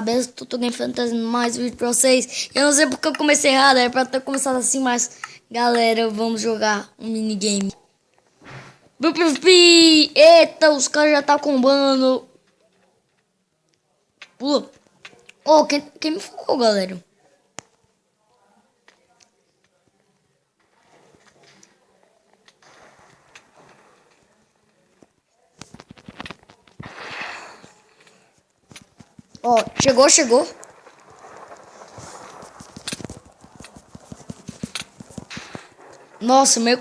beleza? Tô trazendo mais vídeo pra vocês. Eu não sei porque eu comecei errado, era pra ter começado assim, mas... Galera, vamos jogar um minigame. Eita, os caras já tá combando. Pula. Oh, quem me focou, galera? Ó, chegou. Nossa, meu...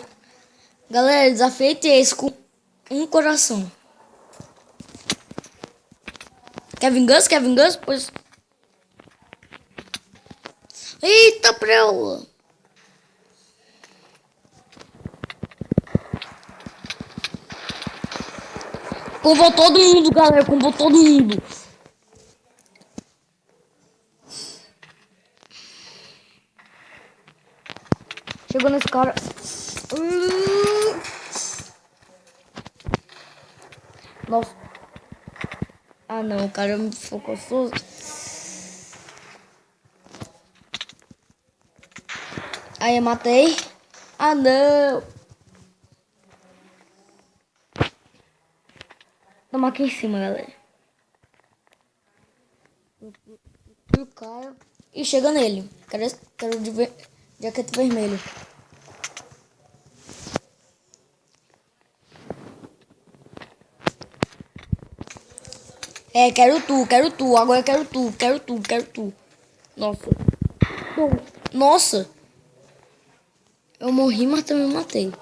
Galera, desafio esse com um coração. Quer vingança? Pois... Eita, preula. Combou todo mundo, galera. Combou todo mundo. Chegou nesse cara. Nossa. Ah, não. O cara me focou só. Aí eu matei. Ah, não. Toma aqui em cima, galera. O cara. E chega nele. Quero de jaqueta vermelho. É, quero tu. Agora quero tu. Nossa. Nossa. Eu morri, mas também matei.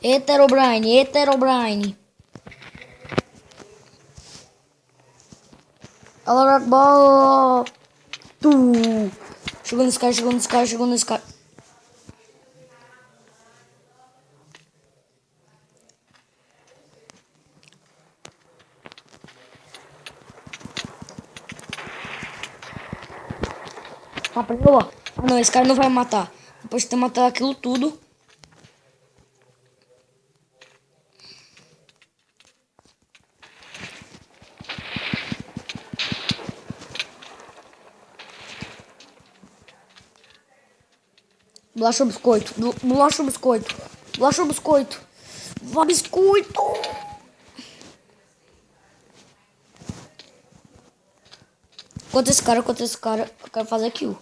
Heterobrine. Allah Akbar. Tu. Chegou nesse cara. Aprendeu? Ah, não, esse cara não vai matar. Depois de ter matado aquilo tudo. Bolacha ou biscoito? Bolacha ou biscoito? Vá, biscoito! Contra esse cara. Eu quero fazer kill.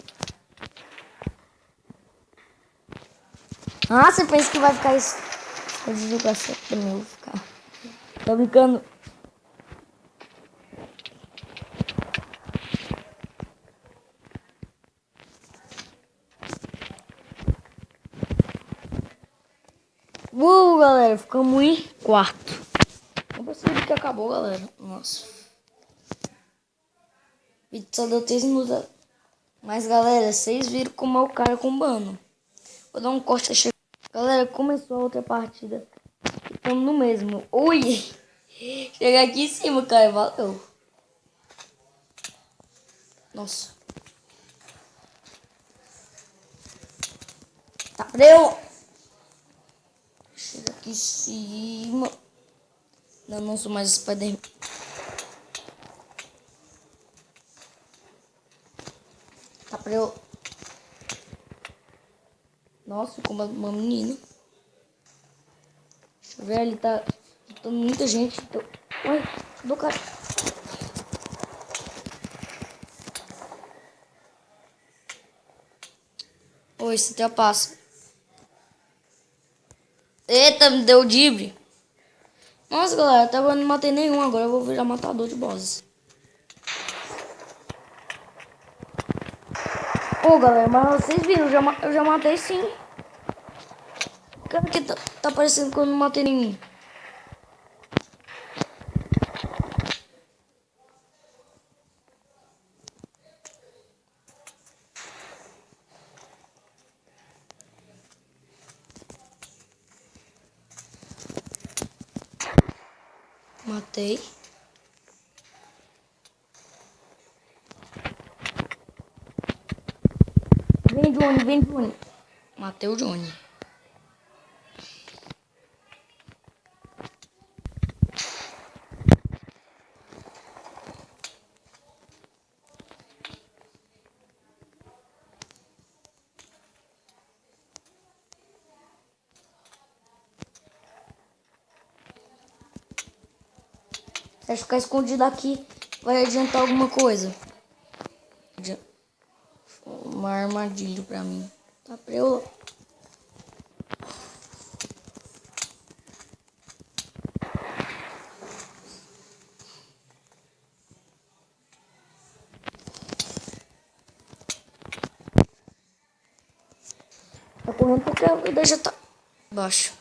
Ah, você pensa que vai ficar isso? Vou jogar certo pra mim, vou ficar. Tô brincando. Galera, ficamos em quarto. Não percebi que acabou, galera. Nossa. O vídeo só deu 3 minutos. Mas, galera, vocês viram como é o cara combando. Vou dar um corte. Galera, começou a outra partida. Estamos no mesmo. Ui! Chegar aqui em cima, cara. Valeu. Nossa. Tá eu. Chega aqui em cima. Não sou mais Spider-Man. Tá eu. Nossa, como uma menina. Deixa eu ver, ele tá... Tem muita gente. Ué, cadê o cara? Oi, você já passa. Eita, me deu dibre. Nossa, galera, até agora não matei nenhum. Agora eu vou virar matador de bosses. Ô, galera, mas vocês viram, eu já matei sim. Cara, que tá parecendo que eu não matei nenhum. Matei. Vem, Johnny. Matei o Johnny. Se ficar escondido aqui, vai adiantar alguma coisa. Uma armadilha pra mim. Tá pra eu... Tá correndo porque a vida já tá baixo.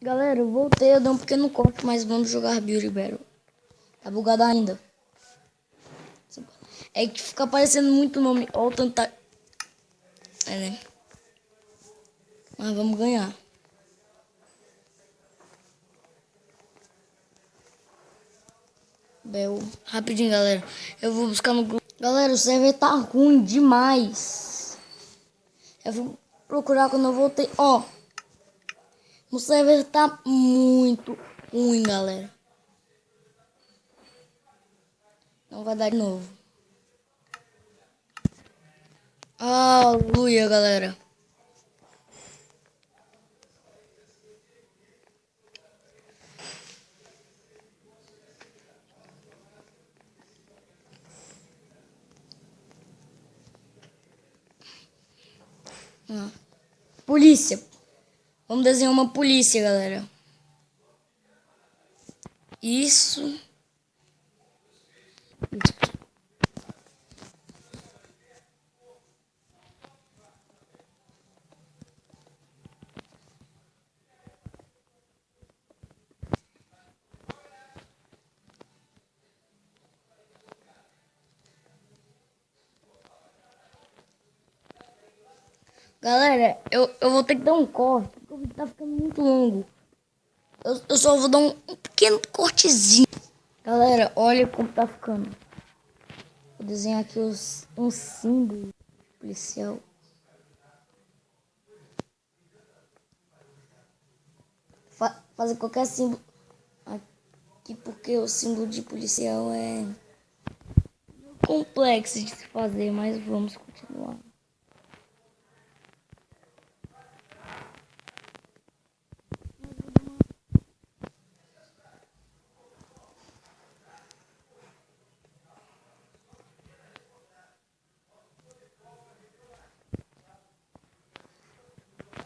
Galera, eu voltei, eu dei um pequeno corte, mas vamos jogar Beauty Battle. Tá bugado ainda. É que fica aparecendo muito nome. Olha o tanto tá... É, né? Mas vamos ganhar. Bel. Rapidinho, galera. Eu vou buscar no grupo. Galera, o server tá ruim demais. Eu vou procurar quando eu voltei. Ó. O server tá muito ruim, galera. Não vai dar de novo. Aleluia, galera. Polícia. Vamos desenhar uma polícia, galera. Isso. Galera, eu vou ter que dar um corte, porque o vídeo tá ficando muito longo. Eu só vou dar um pequeno cortezinho. Galera, olha como tá ficando. Vou desenhar aqui um símbolo policial. Fazer qualquer símbolo aqui, porque o símbolo de policial é complexo de se fazer, mas vamos continuar.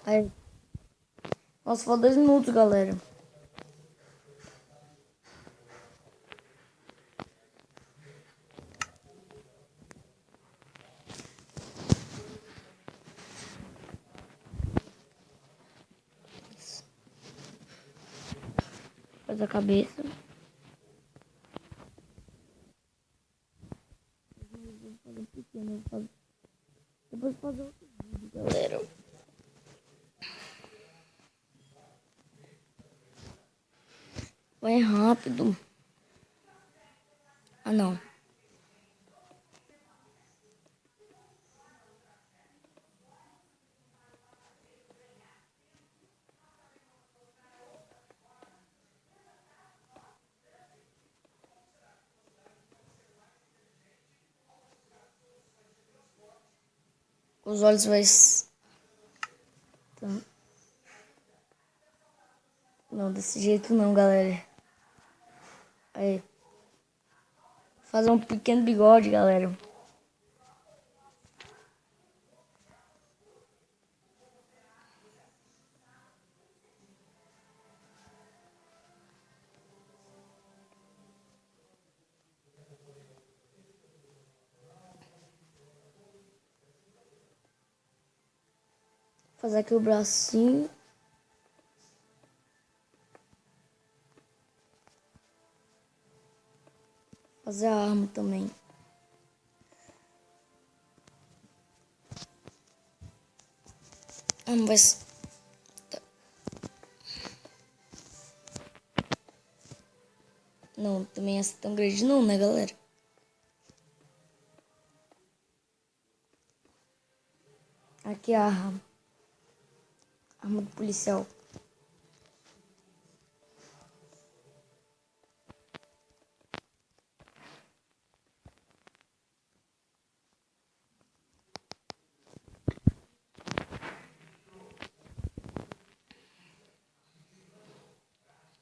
Aí. Nossa, falta 2 minutos, galera. Faz a cabeça. Vou fazer um pequeno, depois fazer outro vídeo, galera. Vai rápido. Ah, não. Os olhos vai... Então, não, desse jeito não, galera. Aí. Fazer um pequeno bigode, galera. Fazer aqui o bracinho. Fazer a arma também. Ah, não vai ser... Não, também essa tão grande não, né, galera? Aqui a arma. Arma do policial.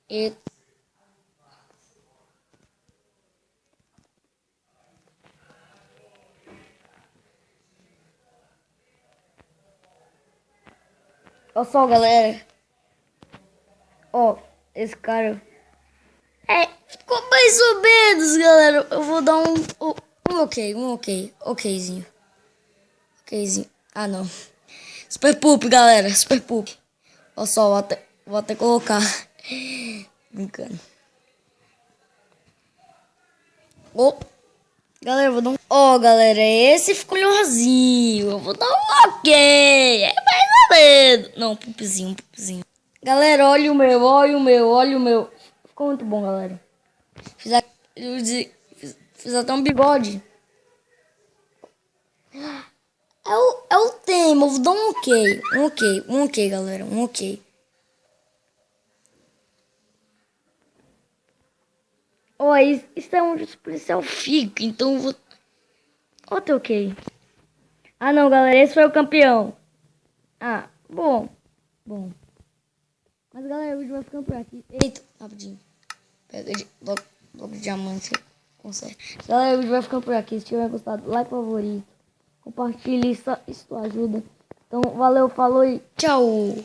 E... Olha só, galera. Ó, esse cara... É, ficou mais ou menos, galera. Eu vou dar okzinho. Okzinho. Ah, não. Super Poop, galera. Super Poop. Olha só, vou até colocar. Brincando. Oh, galera, eu vou dar um... Ó, galera, esse ficou melhorzinho. Eu vou dar um ok. É mais ou menos. Não, Poopzinho. Galera, olha o meu. Ficou muito bom, galera. Fiz até um bigode. É o tema, eu vou dar um ok. Um ok, galera. Um ok. Ó, isso é um policial fico, então eu vou... Outro ok. Ah, não, galera, esse foi o campeão. Ah, bom. Mas, galera, o vídeo vai ficando por aqui. Eita, rapidinho. Pega logo de diamante, consegue. Galera, o vídeo vai ficando por aqui. Se tiver gostado, like, favorito. Compartilhe, isso ajuda. Então, valeu, falou e tchau.